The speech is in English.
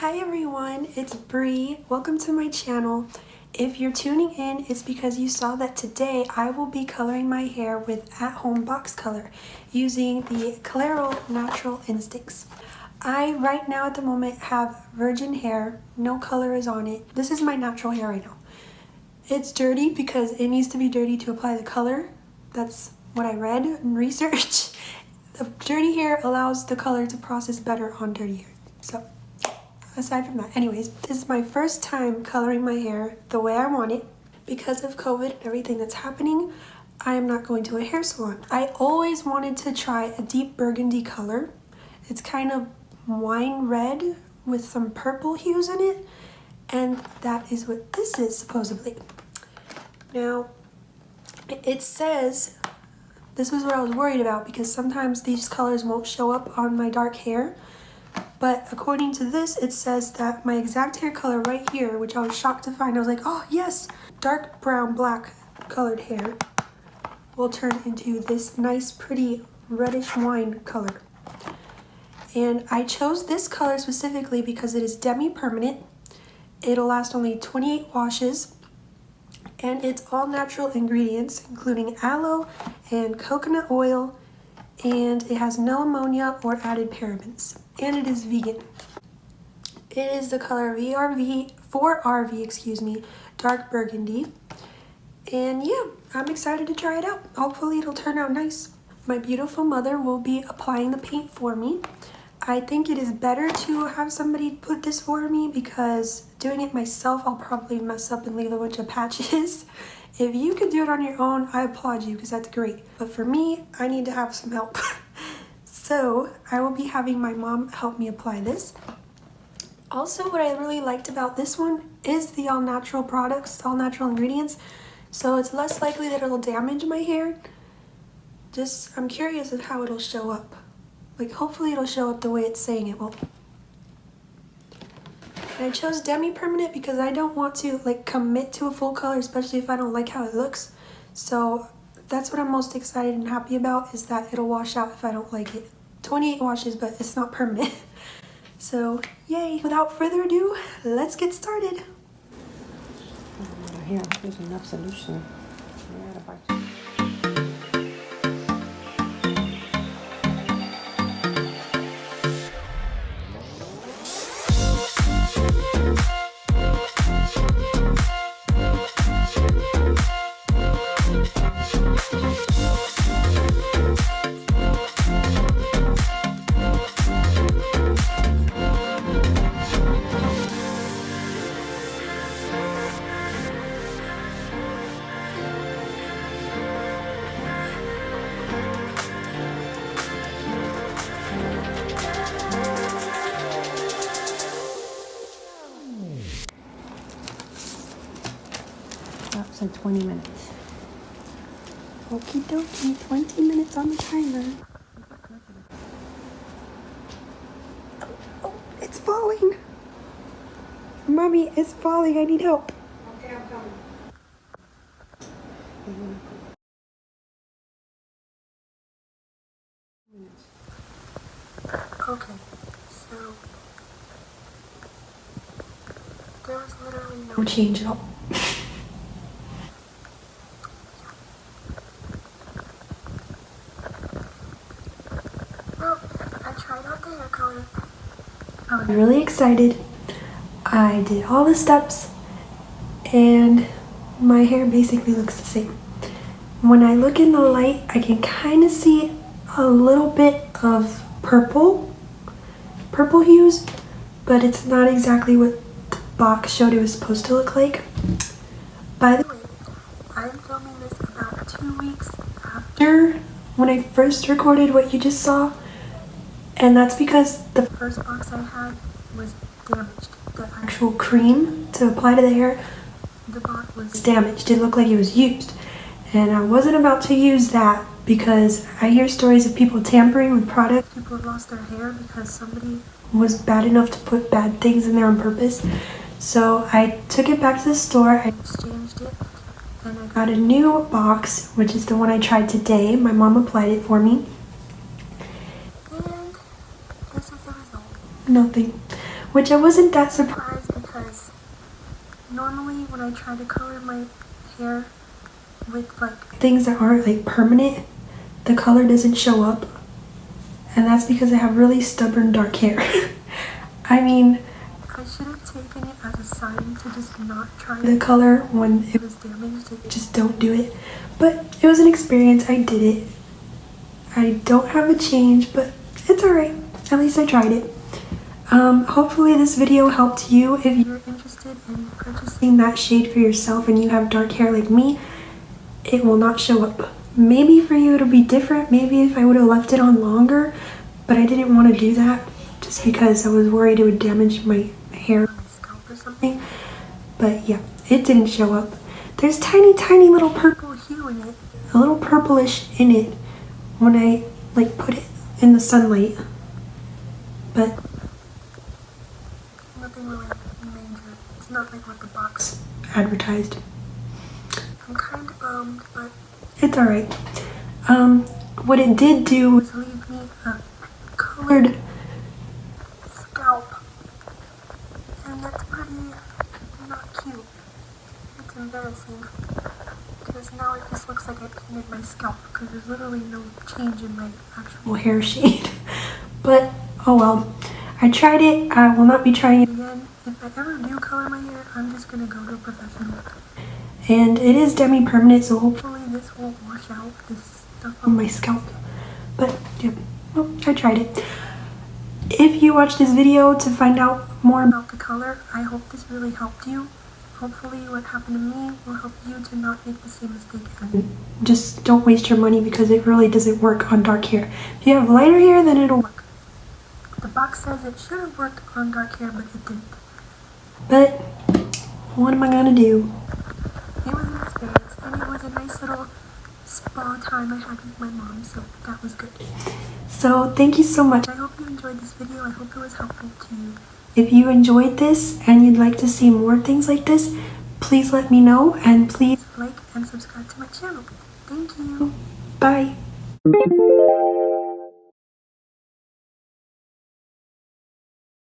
Hi everyone, it's Bree. Welcome to my channel. If you're tuning in, it's because you saw that today I will be coloring my hair with at-home box color using the Clairol Natural Instincts. I right now at the moment have virgin hair, no color is on it. This is my natural hair right now. It's dirty because it needs to be dirty to apply the color. That's what I read in research. The dirty hair allows the color to process better on dirty hair. So aside from that, anyways, this is my first time coloring my hair the way I want it. Because of COVID and everything that's happening, I am not going to a hair salon. I always wanted to try a deep burgundy color. It's kind of wine red with some purple hues in it, and that is what this is supposedly. Now, it says, this was what I was worried about because sometimes these colors won't show up on my dark hair. But according to this, it says that my exact hair color right here, which I was shocked to find, I was like, oh yes, dark brown black colored hair will turn into this nice pretty reddish wine color. And I chose this color specifically because it is Demi-Permanent. It'll last only 28 washes. And it's all natural ingredients, including aloe and coconut oil, and it has no ammonia or added parabens, and it is vegan. It is the color 4RV, dark burgundy. And yeah, I'm excited to try it out. Hopefully it'll turn out nice. My beautiful mother will be applying the paint for me. I think it is better to have somebody put this for me because doing it myself, I'll probably mess up and leave a bunch of patches. If you could do it on your own, I applaud you because that's great. But for me, I need to have some help. So I will be having my mom help me apply this. Also, what I really liked about this one is the all natural products, all natural ingredients. So it's less likely that it'll damage my hair. I'm curious of how it'll show up. Like, hopefully it'll show up the way it's saying it will. And I chose Demi-Permanent because I don't want to commit to a full color, especially if I don't like how it looks. So that's what I'm most excited and happy about, is that it'll wash out if I don't like it. 28 washes, but it's not permanent. So yay. Without further ado, let's get started. Here, there's enough solution. That's in 20 minutes. Okie dokie, 20 minutes on the timer. Oh, it's falling. Mommy, it's falling. I need help. Okay, I'm coming. Okay, so there was literally no change at all. Well, I tried out the hair color. I was really excited. I did all the steps and my hair basically looks the same. When I look in the light, I can kind of see a little bit of purple hues, but it's not exactly what the box showed it was supposed to look like. By the way, I'm filming this about 2 weeks after when I first recorded what you just saw, and that's because the first box I had was damaged. The actual cream to apply to the hair, the box was damaged. It looked like it was used, and I wasn't about to use that because I hear stories of people tampering with products. People have lost their hair because somebody was bad enough to put bad things in there on purpose. So I took it back to the store, I exchanged it, and I got a new box, which is the one I tried today. My mom applied it for me. And this is the result. Nothing. which I wasn't that surprised because normally when I try to color my hair with like things that aren't like permanent, the color doesn't show up, and that's because I have really stubborn dark hair. I mean, I should have taken it as a sign to just not try the color when it was damaged. Like, just don't do it. But it was an experience. I did it. I don't have a change, but it's alright. At least I tried it. Hopefully this video helped you. If you're interested in purchasing that shade for yourself and you have dark hair like me, it will not show up. Maybe for you it'll be different. Maybe if I would have left it on longer, but I didn't want to do that just because I was worried it would damage my hair or my scalp or something. But yeah, it didn't show up. There's tiny little purple hue in it, a little purplish in it when I like put it in the sunlight. But nothing really major. It's not like what the box advertised. I'm kind of bummed, but it's alright. What it did do was leave me a colored scalp, and that's pretty not cute. It's embarrassing because now it just looks like I painted my scalp because there's literally no change in my actual hair shade. But oh well, I tried it. I will not be trying it again. If I ever do color my hair, I'm just gonna go to a professional. And it is Demi-Permanent, so hopefully this will wash out this stuff on my scalp. But yeah, well, I tried it. If you watched this video to find out more about the color, I hope this really helped you. Hopefully what happened to me will help you to not make the same mistake again. Just don't waste your money because it really doesn't work on dark hair. If you have lighter hair, then it'll work. The box says it should have worked on dark hair, but it didn't. But what am I gonna do? It was an experience, and it was a nice little spa time I had with my mom, so that was good. So thank you so much. I hope you enjoyed this video. I hope it was helpful to you. If you enjoyed this and you'd like to see more things like this, please let me know, and please like and subscribe to my channel. Thank you. Bye.